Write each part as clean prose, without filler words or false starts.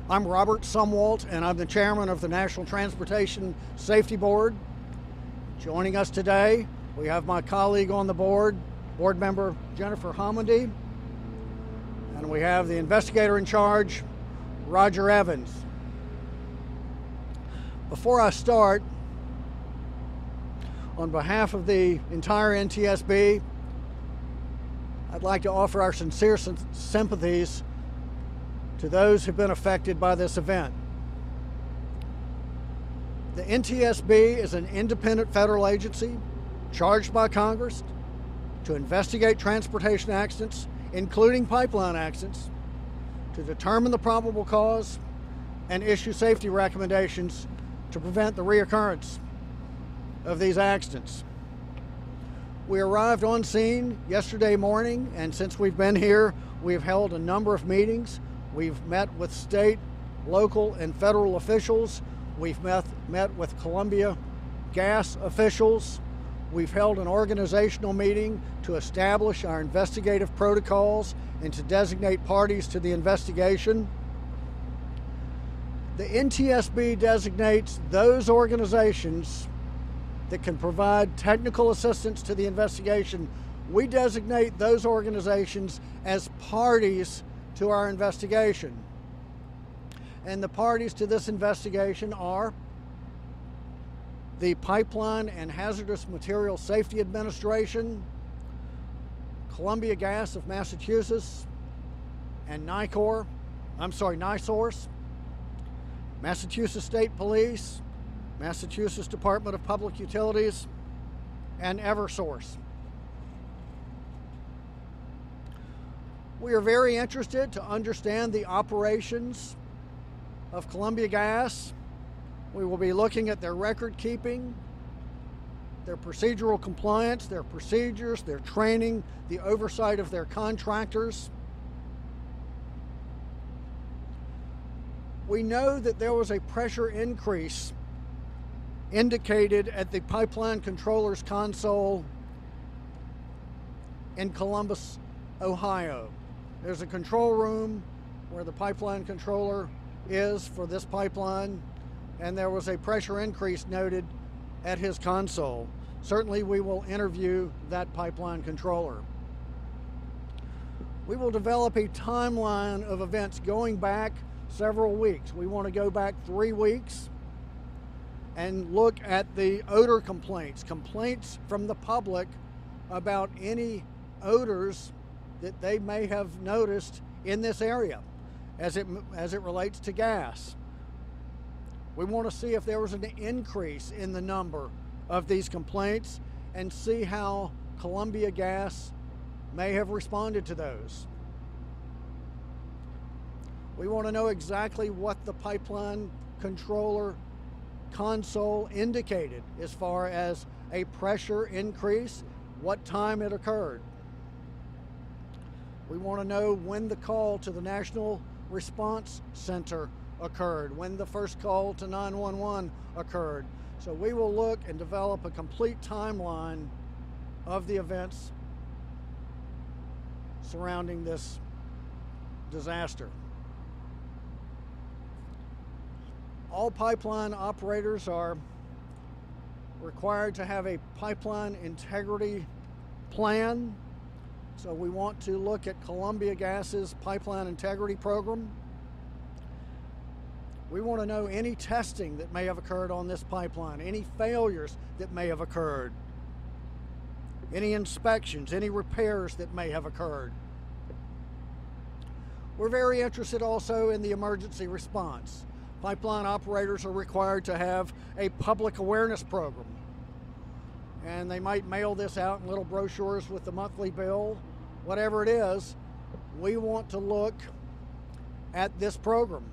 I'm Robert Sumwalt, and I'm the chairman of the National Transportation Safety Board. Joining us today, we have my colleague on the board member Jennifer Homendy, and we have the investigator in charge, Roger Evans. Before I start, on behalf of the entire NTSB, I'd like to offer our sincere sympathies to those who've been affected by this event. The NTSB is an independent federal agency charged by Congress to investigate transportation accidents, including pipeline accidents, to determine the probable cause and issue safety recommendations to prevent the reoccurrence of these accidents. We arrived on scene yesterday morning, and since we've been here, we've held a number of meetings. We've met with state, local, and federal officials. We've met with Columbia Gas officials. We've held an organizational meeting to establish our investigative protocols and to designate parties to the investigation. The NTSB designates those organizations that can provide technical assistance to the investigation. We designate those organizations as parties to our investigation. And the parties to this investigation are the Pipeline and Hazardous Materials Safety Administration, Columbia Gas of Massachusetts, and NISORS, Massachusetts State Police, Massachusetts Department of Public Utilities, and Eversource. We are very interested to understand the operations of Columbia Gas. We will be looking at their record keeping, their procedural compliance, their procedures, their training, the oversight of their contractors. We know that there was a pressure increase indicated at the pipeline controller's console in Columbus, Ohio. There's a control room where the pipeline controller is for this pipeline, and there was a pressure increase noted at his console. Certainly we will interview that pipeline controller. We will develop a timeline of events going back several weeks. We want to go back 3 weeks and look at the odor complaints from the public about any odors that they may have noticed in this area as it relates to gas. We want to see if there was an increase in the number of these complaints and see how Columbia Gas may have responded to those. We want to know exactly what the pipeline controller console indicated as far as a pressure increase, what time it occurred. We want to know when the call to the National Response Center occurred, when the first call to 911 occurred. So we will look and develop a complete timeline of the events surrounding this disaster. All pipeline operators are required to have a pipeline integrity plan. So we want to look at Columbia Gas's pipeline integrity program. We want to know any testing that may have occurred on this pipeline, any failures that may have occurred, any inspections, any repairs that may have occurred. We're very interested also in the emergency response. Pipeline operators are required to have a public awareness program, and they might mail this out in little brochures with the monthly bill. Whatever it is, we want to look at this program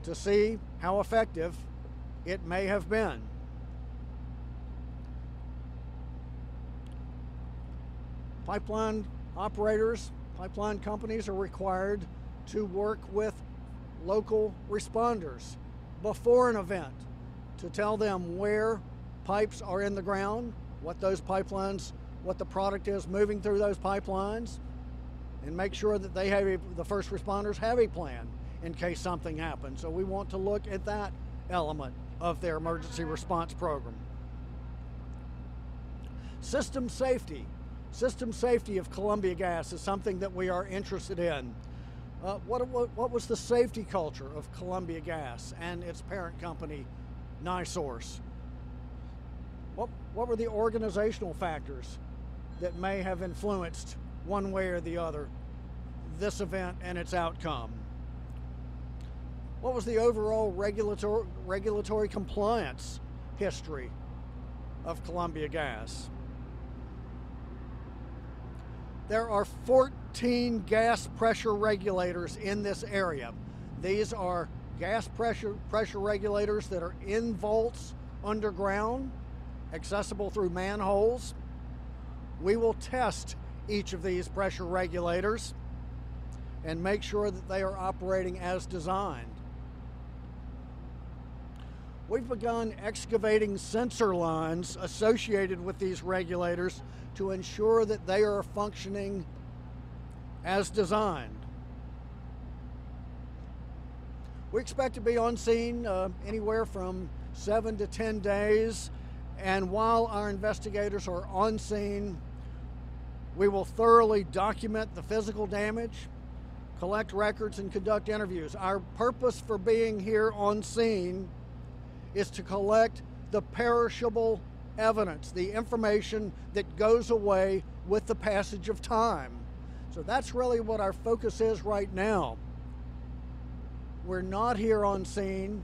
to see how effective it may have been. Pipeline operators, pipeline companies are required to work with local responders before an event to tell them where pipes are in the ground, what those pipelines, what the product is moving through those pipelines, and make sure that they have the first responders have a plan in case something happens. So we want to look at that element of their emergency response program. System safety. System safety of Columbia Gas is something that we are interested in. What was the safety culture of Columbia Gas and its parent company, NiSource? What were the organizational factors that may have influenced one way or the other this event and its outcome? What was the overall regulatory compliance history of Columbia Gas? There are 14 gas pressure regulators in this area. These are gas pressure regulators that are in vaults underground, accessible through manholes. We will test each of these pressure regulators and make sure that they are operating as designed. We've begun excavating sensor lines associated with these regulators to ensure that they are functioning as designed. We expect to be on scene anywhere from 7 to 10 days, and while our investigators are on scene, we will thoroughly document the physical damage, collect records, and conduct interviews. Our purpose for being here on scene is to collect the perishable evidence, the information that goes away with the passage of time. So that's really what our focus is right now. We're not here on scene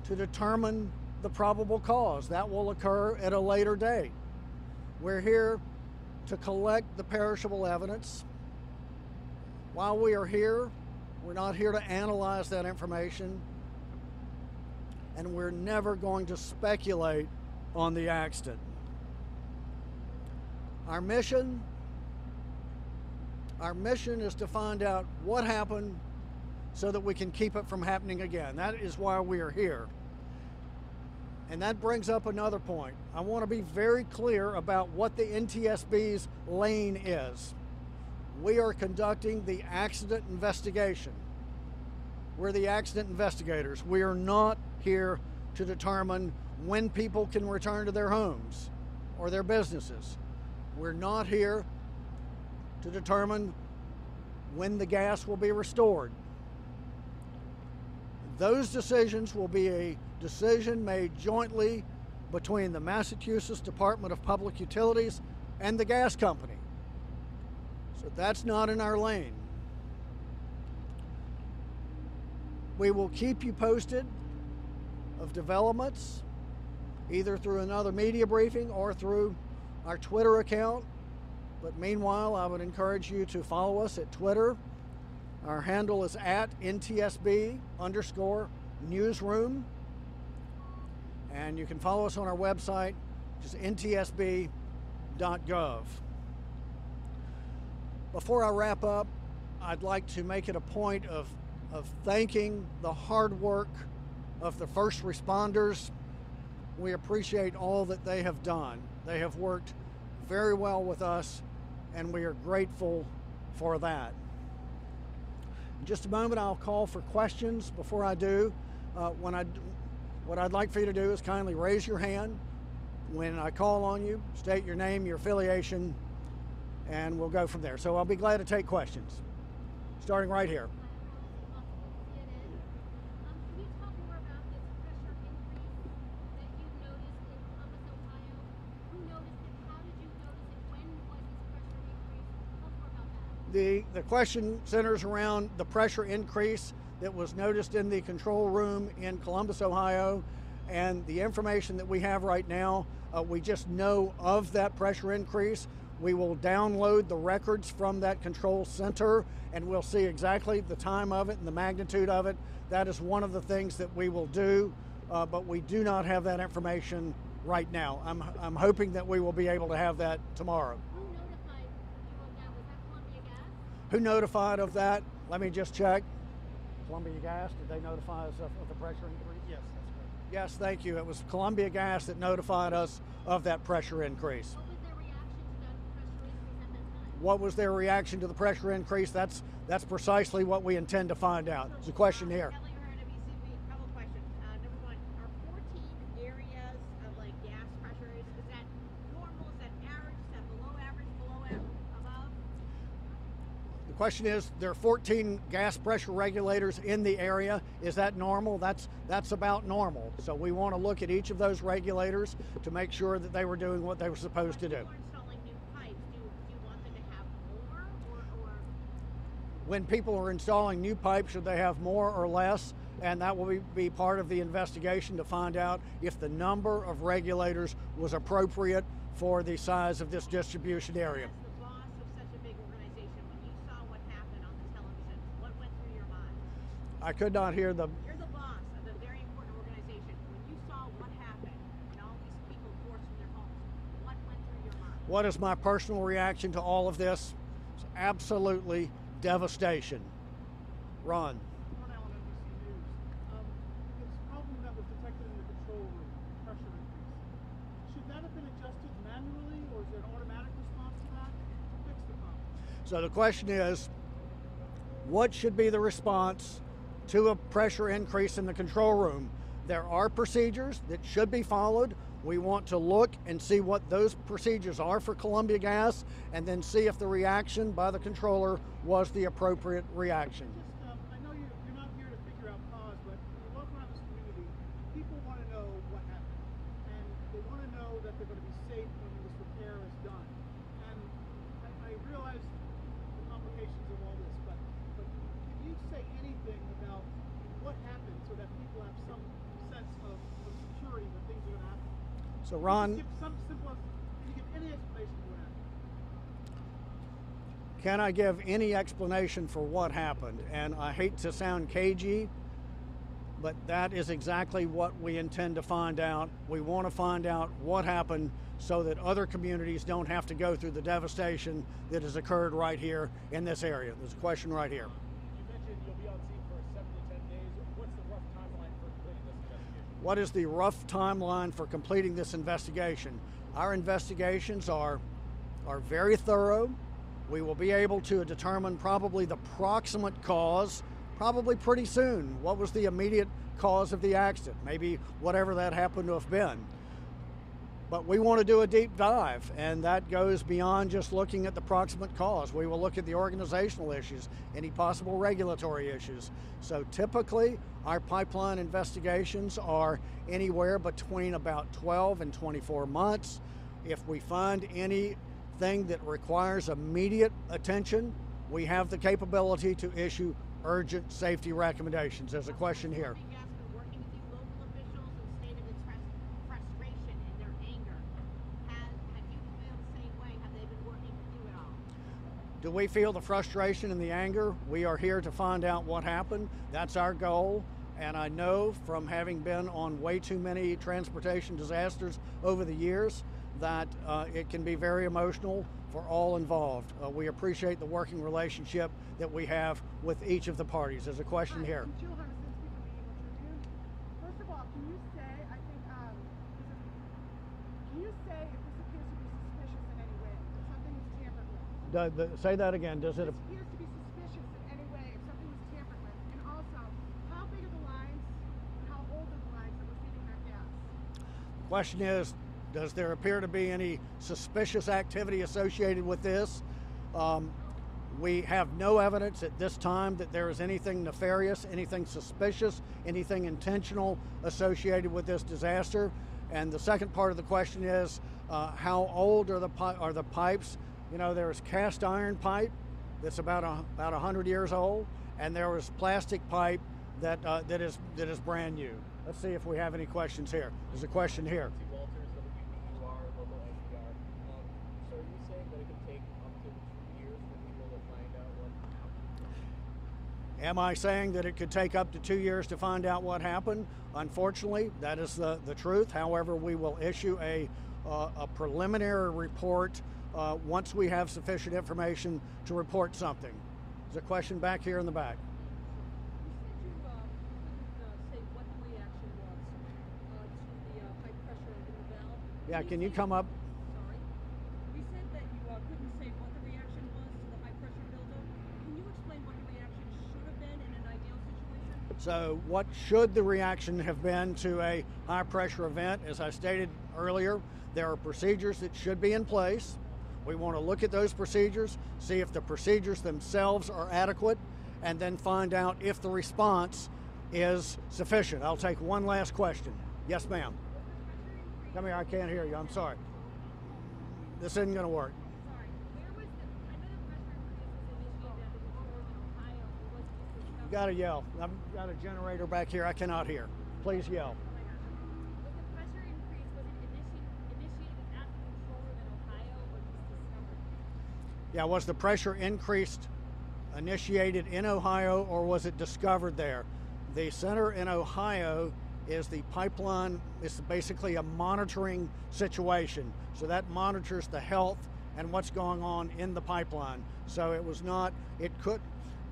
to determine the probable cause. That will occur at a later date. We're here to collect the perishable evidence. While we are here, we're not here to analyze that information, and we're never going to speculate on the accident. Our mission is to find out what happened so that we can keep it from happening again. That is why we are here. And that brings up another point. I want to be very clear about what the NTSB's lane is. We are conducting the accident investigation. We're the accident investigators. We are not here to determine when people can return to their homes or their businesses. We're not here to determine when the gas will be restored. Those decisions will be a decision made jointly between the Massachusetts Department of Public Utilities and the gas company. So that's not in our lane. We will keep you posted of developments, either through another media briefing or through our Twitter account. But meanwhile, I would encourage you to follow us at Twitter. Our handle is @NTSB_newsroom. And you can follow us on our website, which is ntsb.gov. Before I wrap up, I'd like to make it a point of thanking the hard work of the first responders. We appreciate all that they have done. They have worked very well with us, and we are grateful for that. In just a moment, I'll call for questions. Before I do, what I'd like for you to do is kindly raise your hand. When I call on you, state your name, your affiliation, and we'll go from there. So I'll be glad to take questions, starting right here. Can you talk more about this pressure increase that you noticed in Columbus, Ohio? Who noticed it? How did you notice it? When was this pressure increase? Tell us more about that. The question centers around the pressure increase that was noticed in the control room in Columbus, Ohio, and the information that we have right now, we just know of that pressure increase. We will download the records from that control center, and we'll see exactly the time of it and the magnitude of it. That is one of the things that we will do, but we do not have that information right now. I'm hoping that we will be able to have that tomorrow. Who notified you of that? Was that Columbia Gas? Who notified of that? Let me just check. Columbia Gas, did they notify us of the pressure increase? Yes, that's correct. Yes, thank you. It was Columbia Gas that notified us of that pressure increase. What was their reaction to that pressure increase at that time? what was their reaction to the pressure increase? That's precisely what we intend to find out. There's a question here. Kelly O'Hara, WCB. Couple questions. Number one, are 14 areas of like gas pressure, is that normal? Is that average? Is that below average? Below average? Above? The question is, there are 14 gas pressure regulators in the area. Is that normal? That's about normal. So we want to look at each of those regulators to make sure that they were doing what they were supposed to do. People are installing new pipes. Do you want them to have more or? When people are installing new pipes, should they have more or less? And that will be part of the investigation to find out if the number of regulators was appropriate for the size of this distribution area. As the boss of such a big organization, when you saw what happened on the television, what went through your mind? I could not hear the... You're the boss of a very important organization. When you saw what happened and all these people forced from their homes, what went through your mind? What is my personal reaction to all of this? It's absolutely devastation. Ron. Ron Allen, NBC News. This problem that was detected in the control room, pressure increase, should that have been adjusted manually, or is there an automatic response to that to fix the problem? So the question is, what should be the response to a pressure increase in the control room? There are procedures that should be followed. We want to look and see what those procedures are for Columbia Gas, and then see if the reaction by the controller was the appropriate reaction. Just, I know you're not here to figure out cause, but when you walk around this community, people want to know what happened, and they want to know that they're going to be safe when this repair is done. And I realize the complications of all this, but can you say anything about what happened so that people have some sense of security that things are going to happen? So Ron, Give some simple, can you give any explanation for what happened? can I give any explanation for what happened? And I hate to sound cagey, but that is exactly what we intend to find out. We want to find out what happened so that other communities don't have to go through the devastation that has occurred right here in this area. There's a question right here. You mentioned you'll be on scene for 7 to 10 days. What's the rough timeline for completing this investigation? What is the rough timeline for completing this investigation? Our investigations are very thorough. We will be able to determine probably the proximate cause probably pretty soon. What was the immediate cause of the accident? Maybe whatever that happened to have been. But we want to do a deep dive, and that goes beyond just looking at the proximate cause. We will look at the organizational issues, any possible regulatory issues. So typically, our pipeline investigations are anywhere between about 12 and 24 months. If we find anything that requires immediate attention, we have the capability to issue urgent safety recommendations. There's a question here. Columbia Gas been working with you local officials and stated its frustration and their anger. Have you feel the same way? Have they been working with you at all? Do we feel the frustration and the anger? We are here to find out what happened. That's our goal. And I know from having been on way too many transportation disasters over the years that it can be very emotional for all involved. We appreciate the working relationship that we have with each of the parties. There's a question here. I'm Jill Hunter-Sinsky from the Eagle Tribune. First of all, can you say, can you say if this appears to be suspicious in any way, if something was tampered with? Say that again. Does it? This appears to be suspicious in any way if something was tampered with. And also, how big are the lines and how old are the lines that were feeding that gas? The question is, does there appear to be any suspicious activity associated with this? We have no evidence at this time that there is anything nefarious, anything suspicious, anything intentional associated with this disaster. And the second part of the question is, how old are the pipes? You know, there's cast iron pipe that's about 100 years old, and there was plastic pipe that is brand new. Let's see if we have any questions here. There's a question here. So are you saying that it could take up to 2 years for people to find out what happened? Am I saying that it could take up to 2 years to find out what happened? Unfortunately, that is the truth. However, we will issue a preliminary report once we have sufficient information to report something. There's a question back here in the back. You said you couldn't say what the reaction was to the high pressure in the valve. Yeah, can you come up? Sorry. We said that you couldn't say what the reaction So what should the reaction have been to a high pressure event? As I stated earlier, there are procedures that should be in place. We want to look at those procedures, see if the procedures themselves are adequate, and then find out if the response is sufficient. I'll take one last question. Yes, ma'am. Come here, I can't hear you, I'm sorry. This isn't going to work. Sorry. Where was the, I know the pressure increase was initiated at the Northern Ohio. It was discovered. You got to yell. I've got a generator back here, I cannot hear. Please yell. Was the pressure increase, was it initiated at the controller in Ohio or just discovered? Yeah, was the pressure increased initiated in Ohio or was it discovered there? The center in Ohio is the pipeline. It's basically a monitoring situation. So that monitors the health and what's going on in the pipeline. So it was not,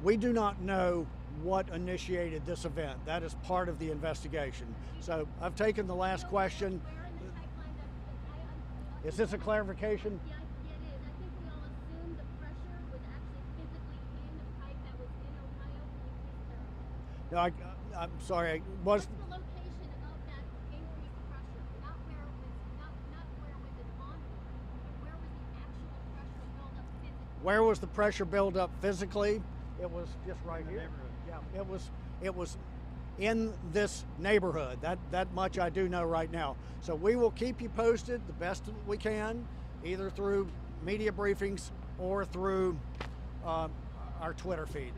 we do not know what initiated this event. That is part of the investigation. So I've taken the last question. Where in the pipeline that, Is this a clarification? yeah, it is. I think we all assumed the pressure was actually physically in the pipe that was in Ohio. Can you please clarify? No, I'm sorry. What's the location of that increased pressure? Not where it was, not where it was an onboard, but where was the actual pressure buildup physically? Where was the pressure buildup physically? It was just right here. Yeah, it was in this neighborhood. That much I do know right now. So we will keep you posted the best we can, either through media briefings or through our Twitter feed.